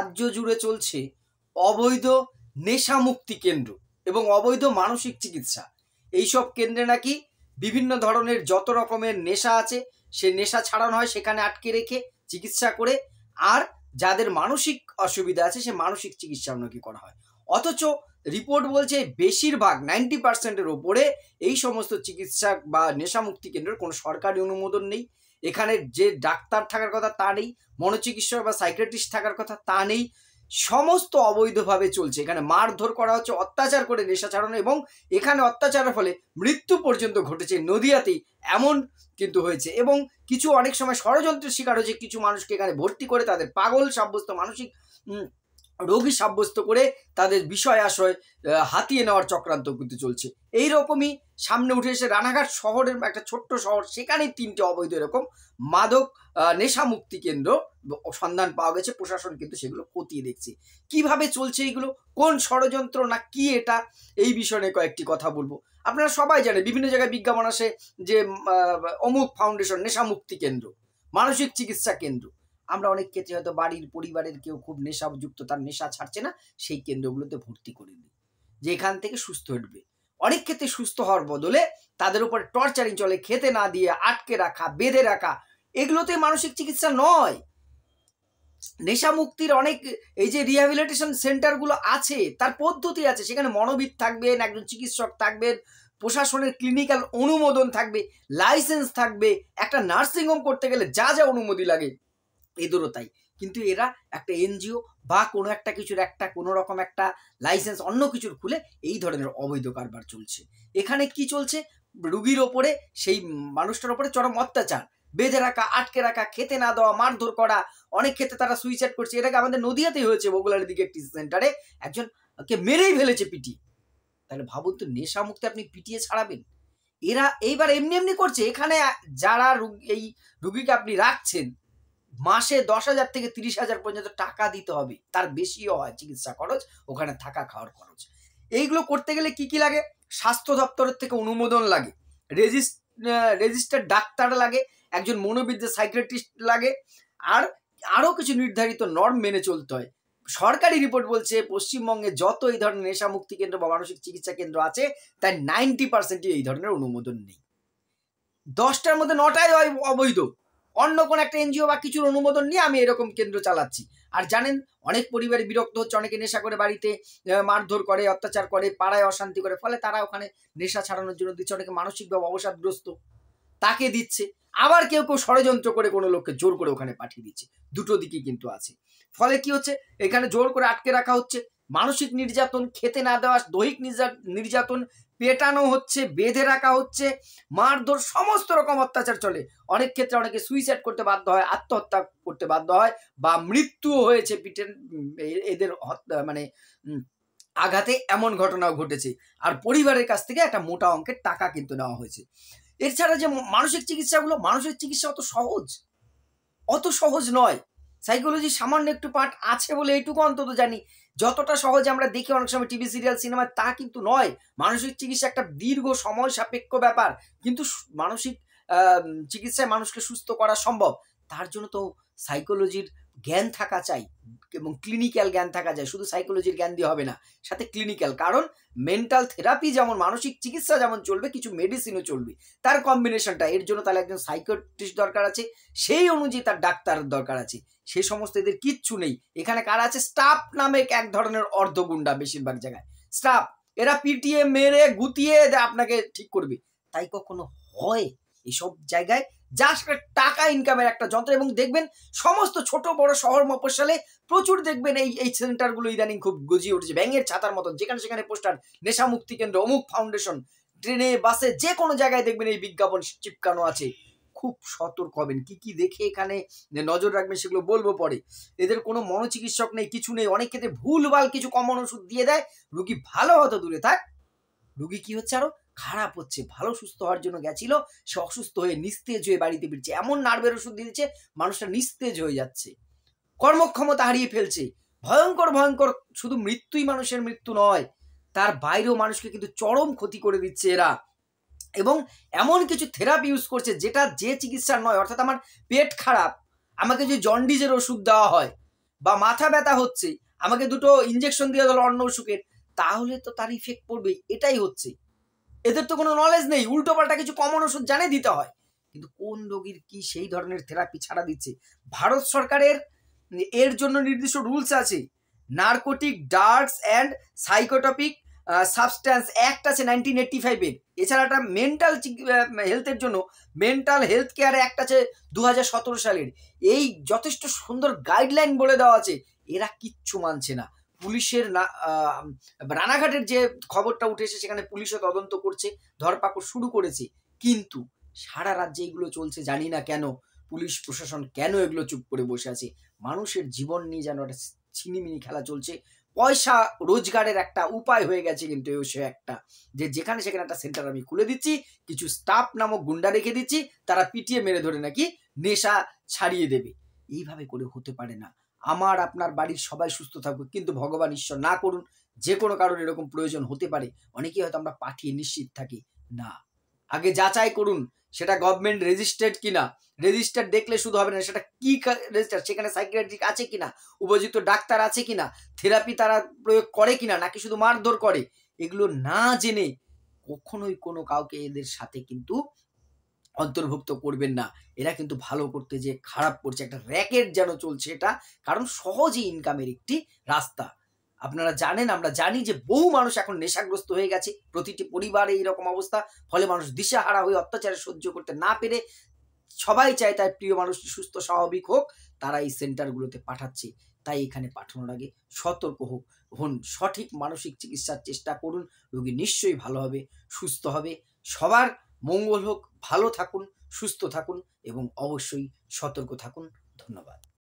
রাজ্য জুড়ে চলছে অবৈধ নেশা মুক্তি কেন্দ্র এবং অবৈধ মানসিক চিকিৎসা। এইসব কেন্দ্রে নাকি বিভিন্ন ধরনের যত রকমের নেশা আছে সে নেশা ছাড়ানো হয়, সেখানে আটকে রেখে চিকিৎসা করে, আর যাদের মানসিক অসুবিধা আছে সে মানসিক চিকিৎসা নাকি করা হয়। অথচ রিপোর্ট বলছে বেশিরভাগ 90%-এর ওপরে এই সমস্ত চিকিৎসা বা নেশা মুক্তি কেন্দ্রের কোনো সরকারি অনুমোদন নেই। এখানে যে ডাক্তার থাকার কথা তা নেই, মনোচিকিৎসক বা সাইকিয়াট্রিস্ট থাকার কথা তা নেই, সমস্ত অবৈধভাবে চলছে। এখানে মারধর করা হচ্ছে, অত্যাচার করে নেশা ছাড়ানো, এবং এখানে অত্যাচারের ফলে মৃত্যু পর্যন্ত ঘটেছে। নদিয়াতেই এমন কিন্তু হয়েছে, এবং কিছু অনেক সময় ষড়যন্ত্রের শিকার হয়েছে। কিছু মানুষকে এখানে ভর্তি করে তাদের পাগল সাব্যস্ত, মানসিক রোগী সাব্যস্ত করে তাদের বিষয় আশয় হাতিয়ে নেওয়ার চক্রান্ত কিন্তু চলছে। এইরকমই সামনে উঠে এসে রানাঘাট শহরের একটা ছোট্ট শহর, সেখানে 3টে অবৈধ এরকম মাদক নেশা মুক্তি কেন্দ্র সন্ধান পাওয়া গেছে। প্রশাসন কিন্তু সেগুলো খতিয়ে দেখছে। কিভাবে চলছে এইগুলো, কোন ষড়যন্ত্র না কি এটা, এই বিষয়ে কয়েকটি কথা বলবো। আপনারা সবাই জানেন বিভিন্ন জায়গায় বিজ্ঞাপন আসে যে অমুক ফাউন্ডেশন নেশা মুক্তি কেন্দ্র, মানসিক চিকিৎসা কেন্দ্র। আমরা অনেক ক্ষেত্রে হয়তো বাড়ির পরিবারের কেউ খুব নেশাযুক্ত, তার নেশা ছাড়ছে না, সেই কেন্দ্রগুলোতে ভর্তি করে দিই যে এখান থেকে সুস্থ উঠবে। অনেক ক্ষেত্রে সুস্থ হওয়ার বদলে তাদের উপর টর্চারিং চলে, খেতে না দিয়ে আটকে রাখা, বেঁধে রাখা। এগুলোতে মানসিক চিকিৎসা নয়। নেশা মুক্তির অনেক এই যে রিহ্যাবিলিটেশন সেন্টারগুলো আছে, তার পদ্ধতি আছে। সেখানে মনোবিদ থাকবেন, একজন চিকিৎসক থাকবেন, প্রশাসনের ক্লিনিক্যাল অনুমোদন থাকবে, লাইসেন্স থাকবে। একটা নার্সিংহোম করতে গেলে যা যা অনুমতি লাগে এদেরও তাই। কিন্তু এরা একটা এনজিও বা কোনো একটা কিছুর একটা কোনো রকম একটা লাইসেন্স অন্য কিছুর খুলে এই ধরনের অবৈধ কারবার চলছে। এখানে কি চলছে? রুগীর ওপরে, সেই মানুষটার ওপরে চরম অত্যাচার, বেঁধে রাখা, আটকে রাখা, খেতে না দেওয়া, মারধর করা। অনেক ক্ষেত্রে তারা সুইসাইড করছে। এটাকে আমাদের নদিয়াতেই হয়েছে, বগুড়ার দিকে একটি সেন্টারে একজনকে মেরেই ফেলেছে পিটিয়ে। তাহলে ভাবুন তো, নেশা মুক্তি আপনি পিটিয়ে ছাড়াবেন? এরা এইবার এমনি এমনি করছে। এখানে যারা এই রুগীকে আপনি রাখছেন, মাসে 10,000 থেকে 30,000 পর্যন্ত টাকা দিতে হবে, তার বেশিও হয় চিকিৎসা খরচ, ওখানে থাকা খাওয়ার খরচ। এইগুলো করতে গেলে কি কি লাগে? স্বাস্থ্য দপ্তরের থেকে অনুমোদন লাগে, রেজিস্টার্ড ডাক্তার লাগে, একজন মনোবিদ সাইকিয়াট্রিস্ট লাগে, আর আরও কিছু নির্ধারিত নর্ম মেনে চলতে হয়। সরকারি রিপোর্ট বলছে পশ্চিমবঙ্গে যত এই ধরনের নেশা মুক্তি কেন্দ্র বা মানসিক চিকিৎসা কেন্দ্র আছে তার 90%ই এই ধরনের অনুমোদন নেই। 10টার মধ্যে 9টাই অবৈধ। অন্য কোন একটা এনজিও বা কিছুর অনুমোদন নিয়ে আমি এরকম কেন্দ্র চালাচ্ছি। আর জানেন, অনেক পরিবারে বিরক্ত হচ্ছে, অনেকে নেশা করে বাড়িতে মারধর করে, অত্যাচার করে, পাড়ায় অশান্তি করে, ফলে তারা ওখানে নেশা ছাড়ানোর জন্য দিচ্ছে। অনেকে মানসিকভাবে অবসাদগ্রস্ত, তাকে দিচ্ছে। আবার কেউ কেউ ষড়যন্ত্র করে কোনো লোককে জোর করে ওখানে পাঠিয়ে দিচ্ছে। দুটো দিকই কিন্তু আছে। ফলে কি হচ্ছে? এখানে জোর করে আটকে রাখা হচ্ছে, মানসিক নির্যাতন, খেতে না দেওয়া, দৈহিক নির্যাতন, পেটানো হচ্ছে, বেঁধে রাখা হচ্ছে, মারধর, সমস্ত রকম অত্যাচার চলে। অনেক ক্ষেত্রে অনেকে সুইসাইড করতে বাধ্য হয়, আত্মহত্যা করতে বাধ্য হয়, বা মৃত্যুও হয়েছে এদের মানে আঘাতে। এমন ঘটনাও ঘটেছে। আর পরিবারের কাছ থেকে একটা মোটা অঙ্কের টাকা কিন্তু নেওয়া হয়েছে। এছাড়া যে মানসিক চিকিৎসাগুলো, মানসিক চিকিৎসা অত সহজ নয়। সাইকোলজি সামান্য একটু পার্ট আছে বলে এইটুকু অন্তত জানি। যতটা সহজে আমরা দেখি অনেক সময় টিভি সিরিয়াল, সিনেমায়, তা কিন্তু নয়। মানসিক চিকিৎসা একটা দীর্ঘ সময় সাপেক্ষ ব্যাপার। কিন্তু মানসিক চিকিৎসায় মানুষকে সুস্থ করা সম্ভব। তার জন্য তো সাইকোলজির জ্ঞান থাকা চাই এবং ক্লিনিক্যাল জ্ঞান থাকা যায়। শুধু সাইকোলজির জ্ঞান দিয়ে হবে না, সাথে ক্লিনিক্যাল। কারণ মেন্টাল থেরাপি যেমন, মানসিক চিকিৎসা যেমন চলবে, কিছু মেডিসিনও চলবে, তার কম্বিনেশনটা। এর জন্য তাহলে একজন সাইকিয়াট্রিস্ট দরকার আছে, সেই অনুযায়ী তার ডাক্তারের দরকার আছে। সেই সমস্ত এদের কিচ্ছু নেই। এখানে কারা আছে? স্টাফ নামে এক ধরনের অর্ধগুন্ডা। বেশিরভাগ জায়গায় স্টাফ, এরা পিটিয়ে মেরে গুতিয়ে আপনাকে ঠিক করবে। তাই কখনো হয়? এইসব জায়গায় জাস্ট টাকা ইনকামের একটা যন্ত্র। এবং দেখবেন সমস্ত ছোট বড় শহর মফস্বলে প্রচুর দেখবেন এই সেন্টারগুলো ইদানিং খুব গজিয়ে উঠেছে, ব্যাঙের ছাতার মতন। যেখানে সেখানে পোস্টার, নেশা মুক্তি কেন্দ্র, অমুক ফাউন্ডেশন। ট্রেনে, বাসে, যে কোনো জায়গায় দেখবেন এই বিজ্ঞাপন চিপকানো আছে। খুব সতর্ক হবেন। কি কি দেখে এখানে নজর রাখবেন সেগুলো বলবো পরে। এদের কোনো মনোচিকিৎসক নেই, কিছু নেই। অনেক ক্ষেত্রে ভুলভাল কিছু কমন ওষুধ দিয়ে দেয়। রুগী ভালো হতো দূরে থাক, রুগী কি হচ্ছে, আরো খারাপ হচ্ছে। ভালো সুস্থ হওয়ার জন্য গেছিল, সে অসুস্থ হয়ে নিস্তেজ হয়ে বাড়িতে ফিরছে। এমন নার্ভের ওষুধ দিয়ে দিচ্ছে, মানুষটা নিস্তেজ হয়ে যাচ্ছে, কর্মক্ষমতা হারিয়ে ফেলছে। ভয়ঙ্কর ভয়ঙ্কর। শুধু মৃত্যুই মানুষের মৃত্যু নয়, তার বাইরেও মানুষকে কিন্তু চরম ক্ষতি করে দিচ্ছে এরা। এবং এমন কিছু থেরাপি ইউজ করছে যেটা যে চিকিৎসার নয়। অর্থাৎ আমার পেট খারাপ, আমাকে যে জন্ডিসের ওষুধ দেওয়া হয়, বা মাথা ব্যথা হচ্ছে, আমাকে দুটো ইঞ্জেকশন দিয়ে দিল অন্য অসুখের, তাহলে তো তার ইফেক্ট পড়বেই। এটাই হচ্ছে, এদের তো কোনো নলেজ নেই, উল্টো পাল্টা কিছু কমন ওষুধ জানে দিতে হয়, কিন্তু কোন রোগীর কি সেই ধরনের থেরাপি ছাড়া দিচ্ছে। ভারত সরকারের এর জন্য নির্দিষ্ট রুলস আছে। Narcotic drugs and psychotropic substance act আছে 1985-এর। এছাড়া একটা মেন্টাল হেলথের জন্য মেন্টাল হেলথ কেয়ার অ্যাক্ট আছে 2017 সালের। এই যথেষ্ট সুন্দর গাইডলাইন বলে দেওয়া আছে, এরা কিচ্ছু মানছে না। পুলিশের রানাঘাটের যে খবরটা উঠেছে, সেখানে পুলিশও তদন্ত করছে, ধরপাকড় শুরু করেছে, কিন্তু সারা রাজ্যে এগুলো চলছে। জানি না কেন পুলিশ প্রশাসন কেন এগুলো চুপ করে বসে আছে। মানুষের জীবন নিয়ে যেন একটা ছিনিমিনি খেলা চলছে। পয়সা রোজগারের একটা উপায় হয়ে গেছে, কিন্তু সে একটা যে যেখানে সেখানে একটা সেন্টার আমি খুলে দিচ্ছি, কিছু স্টাফ নামক গুন্ডা রেখে দিচ্ছি, তারা পিটিয়ে মেরে ধরে নাকি নেশা ছাড়িয়ে দেবে। এইভাবে করে হতে পারে না। আমার আপনার বাড়ির সবাই সুস্থ থাকুক, কিন্তু ভগবান ঈশ্বর না করুন যে কোনো কারণে এরকম প্রয়োজন হতে পারে। অনেকেই হয়তো আমরা পাঠিয়ে নিশ্চিত থাকি না, আগে যাচাই করুন সেটা গভর্নমেন্ট রেজিস্টার্ড কিনা। রেজিস্টার দেখলে শুধু হবে না, সেটা কি রেজিস্টার, সেখানে সাইকিয়াট্রিক আছে কিনা, উপযুক্ত ডাক্তার আছে কিনা, থেরাপি তারা প্রয়োগ করে কিনা, নাকি শুধু মারধর করে। এগুলো না জেনে কখনোই কোনো কাউকে এদের সাথে কিন্তু অন্তর্ভুক্ত করবেন না। এরা কিন্তু ভালো করতে যে খারাপ করছে, একটা র্যাকেট যেন চলছে এটা, কারণ সহজে ইনকামের একটি রাস্তা। আপনারা জানেন, আমরা জানি যে বহু মানুষ এখন নেশাগ্রস্ত হয়ে গেছে, প্রতিটি পরিবারে এইরকম অবস্থা। ফলে মানুষ দিশাহারা হয়ে অত্যাচার সহ্য করতে না পেরে সবাই চায় তার প্রিয় মানুষটি সুস্থ স্বাভাবিক হোক, তারা এই সেন্টারগুলোতে পাঠাচ্ছে। তাই এখানে পাঠানোর আগে সতর্ক হন, সঠিক মানসিক চিকিৎসার চেষ্টা করুন, রোগী নিশ্চয়ই ভালো হবে, সুস্থ হবে। সবার মঙ্গল হোক, ভালো থাকুন, সুস্থ থাকুন এবং অবশ্যই সতর্ক থাকুন। ধন্যবাদ।